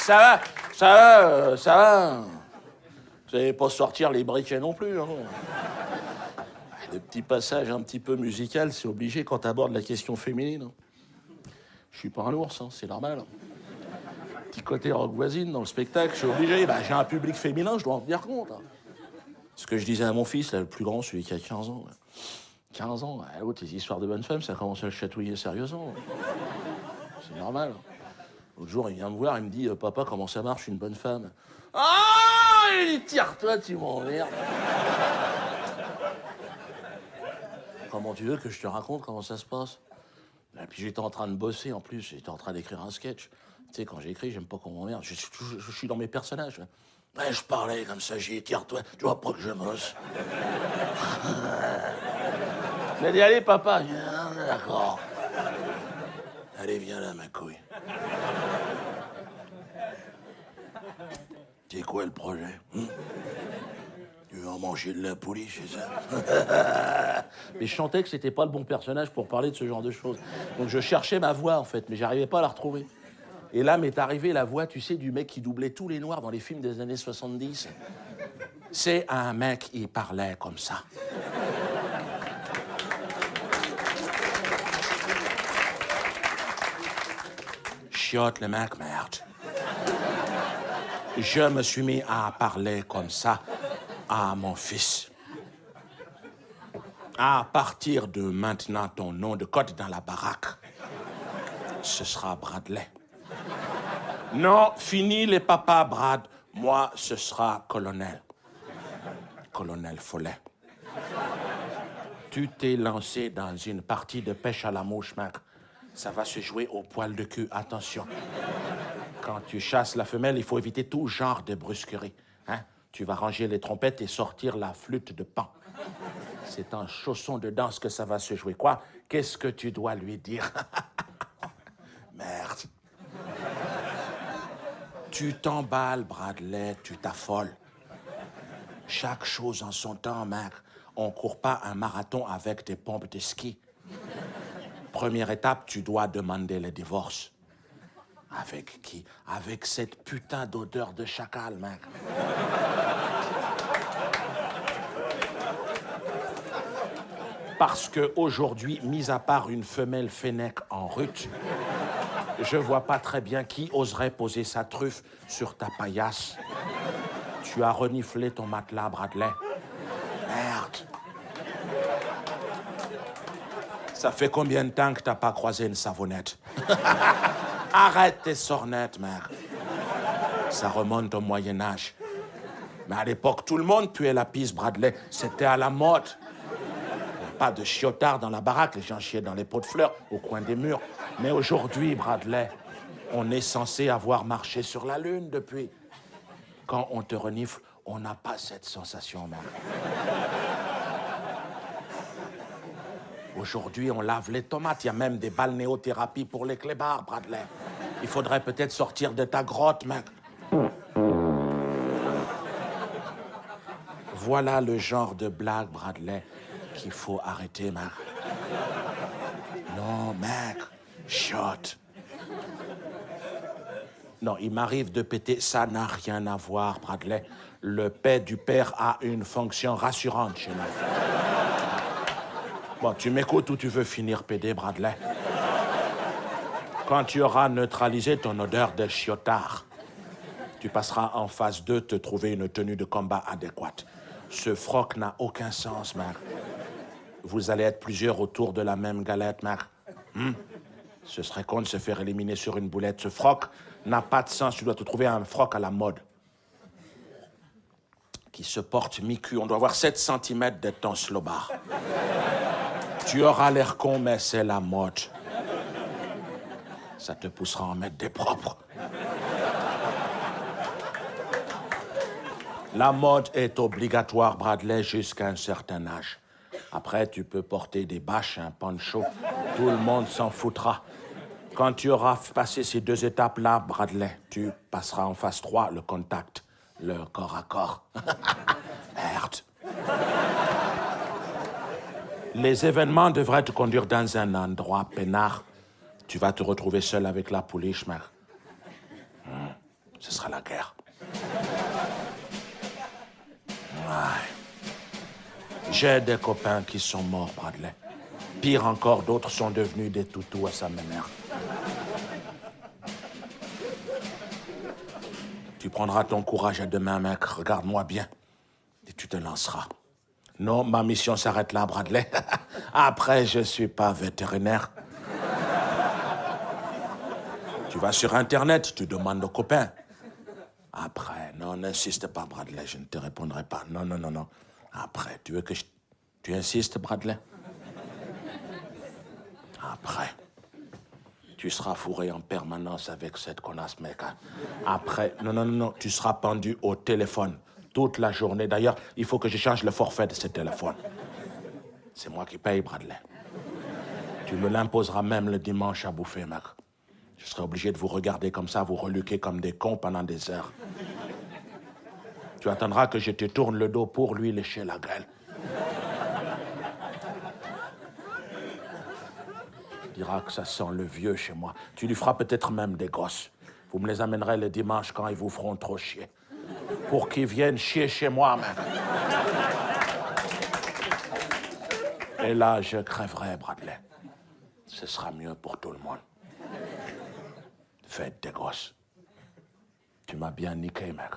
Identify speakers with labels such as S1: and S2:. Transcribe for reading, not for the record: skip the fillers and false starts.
S1: ça va. Vous n'allez pas sortir les briquets non plus, hein. Des petits passages un petit peu musicaux, c'est obligé quand tu abordes la question féminine. Hein. Je suis pas un ours, hein, c'est normal. Petit côté rock voisine dans le spectacle, je suis obligé. Bah, j'ai un public féminin, je dois en tenir compte. Hein. Ce que je disais à mon fils, là, le plus grand, celui qui a 15 ans. 15 ans, l'autre, tes histoires de bonne femme, ça commence à le chatouiller sérieusement. C'est normal. L'autre jour, il vient me voir, il me dit Papa, comment ça marche une bonne femme? Ah, il dit tire-toi, tu m'emmerdes. Comment tu veux que je te raconte comment ça se passe? Et puis j'étais en train de bosser en plus, j'étais en train d'écrire un sketch. Tu sais, quand j'écris, j'aime pas qu'on m'emmerde. Je suis dans mes personnages. Ouais, je parlais comme ça, j'ai dit tire-toi, tu vois pas que je bosse. Il a dit allez papa, d'accord. Allez, viens là, ma couille. C'est quoi le projet? Tu veux en manger de la poulie, c'est ça? Mais je chantais que c'était pas le bon personnage pour parler de ce genre de choses. Donc je cherchais ma voix, en fait, mais j'arrivais pas à la retrouver. Et là m'est arrivée la voix, tu sais, du mec qui doublait tous les noirs dans les films des années 70. C'est un mec, il parlait comme ça. Chiotte le mec, merde. Je me suis mis à parler comme ça à mon fils. À partir de maintenant, ton nom de code dans la baraque, ce sera Bradley. Non, fini les papas, Brad. Moi, ce sera Colonel. Colonel Follet. Tu t'es lancé dans une partie de pêche à la mouche, mec. Ça va se jouer au poil de cul. Attention. Quand tu chasses la femelle, il faut éviter tout genre de brusquerie. Hein? Tu vas ranger les trompettes et sortir la flûte de Pan. C'est un chausson de danse que ça va se jouer. Quoi? Qu'est-ce que tu dois lui dire? Merde. Tu t'emballes, Bradley, tu t'affoles. Chaque chose en son temps, mec. On court pas un marathon avec des pompes de ski. Première étape, tu dois demander le divorce. Avec qui? Avec cette putain d'odeur de chacal, mec. Parce qu'aujourd'hui, mis à part une femelle fennec en rut, je vois pas très bien qui oserait poser sa truffe sur ta paillasse. Tu as reniflé ton matelas, Bradley. Merde. Ça fait combien de temps que t'as pas croisé une savonnette? Arrête tes sornettes, merde. Ça remonte au Moyen-Âge. Mais à l'époque, tout le monde puait la pisse, Bradley. C'était à la mode. Pas de chiotards dans la baraque, les gens chiaient dans les pots de fleurs, au coin des murs. Mais aujourd'hui, Bradley, on est censé avoir marché sur la Lune depuis. Quand on te renifle, on n'a pas cette sensation, merde. Aujourd'hui, on lave les tomates. Il y a même des balnéothérapies pour les clébards, Bradley. Il faudrait peut-être sortir de ta grotte, mec. Voilà le genre de blague, Bradley, qu'il faut arrêter, mec. Non, mec, shot. Non, il m'arrive de péter. Ça n'a rien à voir, Bradley. Le paix du père a une fonction rassurante chez nous. Bon, tu m'écoutes ou tu veux finir pédé, Bradley? Quand tu auras neutralisé ton odeur de chiotard, tu passeras en phase 2 te trouver une tenue de combat adéquate. Ce froc n'a aucun sens, mec. Vous allez être plusieurs autour de la même galette, mec. Ce serait con de se faire éliminer sur une boulette. Ce froc n'a pas de sens. Tu dois te trouver un froc à la mode. Qui se porte mi-cul. On doit avoir 7 cm de ton slobard. Tu auras l'air con, mais c'est la mode. Ça te poussera à en mettre des propres. La mode est obligatoire, Bradley, jusqu'à un certain âge. Après, tu peux porter des bâches, un poncho. Tout le monde s'en foutra. Quand tu auras passé ces 2 étapes-là, Bradley, tu passeras en phase 3, le contact, le corps à corps. Merde. Les événements devraient te conduire dans un endroit peinard. Tu vas te retrouver seul avec la pouliche, mec. Ce sera la guerre. Ouais. J'ai des copains qui sont morts, Bradley. Pire encore, d'autres sont devenus des toutous à sa mère. Tu prendras ton courage à deux mains, mec. Regarde-moi bien. Et tu te lanceras. Non, ma mission s'arrête là, Bradley. Après, je suis pas vétérinaire. Tu vas sur Internet, tu demandes aux copains. Après, non, n'insiste pas, Bradley, je ne te répondrai pas. Non, non, non, non. Après, tu veux que je... Tu insistes, Bradley? Après, tu seras fourré en permanence avec cette connasse, mec. Après, non, non, non, non, tu seras pendu au téléphone toute la journée. D'ailleurs, il faut que je change le forfait de ce téléphone. C'est moi qui paye, Bradley. Tu me l'imposeras même le dimanche à bouffer, mec. Je serai obligé de vous regarder comme ça, vous reluquer comme des cons pendant des heures. Tu attendras que je te tourne le dos pour lui lécher la gueule. Tu diras que ça sent le vieux chez moi. Tu lui feras peut-être même des gosses. Vous me les amènerez le dimanche quand ils vous feront trop chier. Pour qu'ils viennent chier chez moi, même. Et là, je crèverai, Bradley. Ce sera mieux pour tout le monde. Faites des gosses. Tu m'as bien niqué, mec.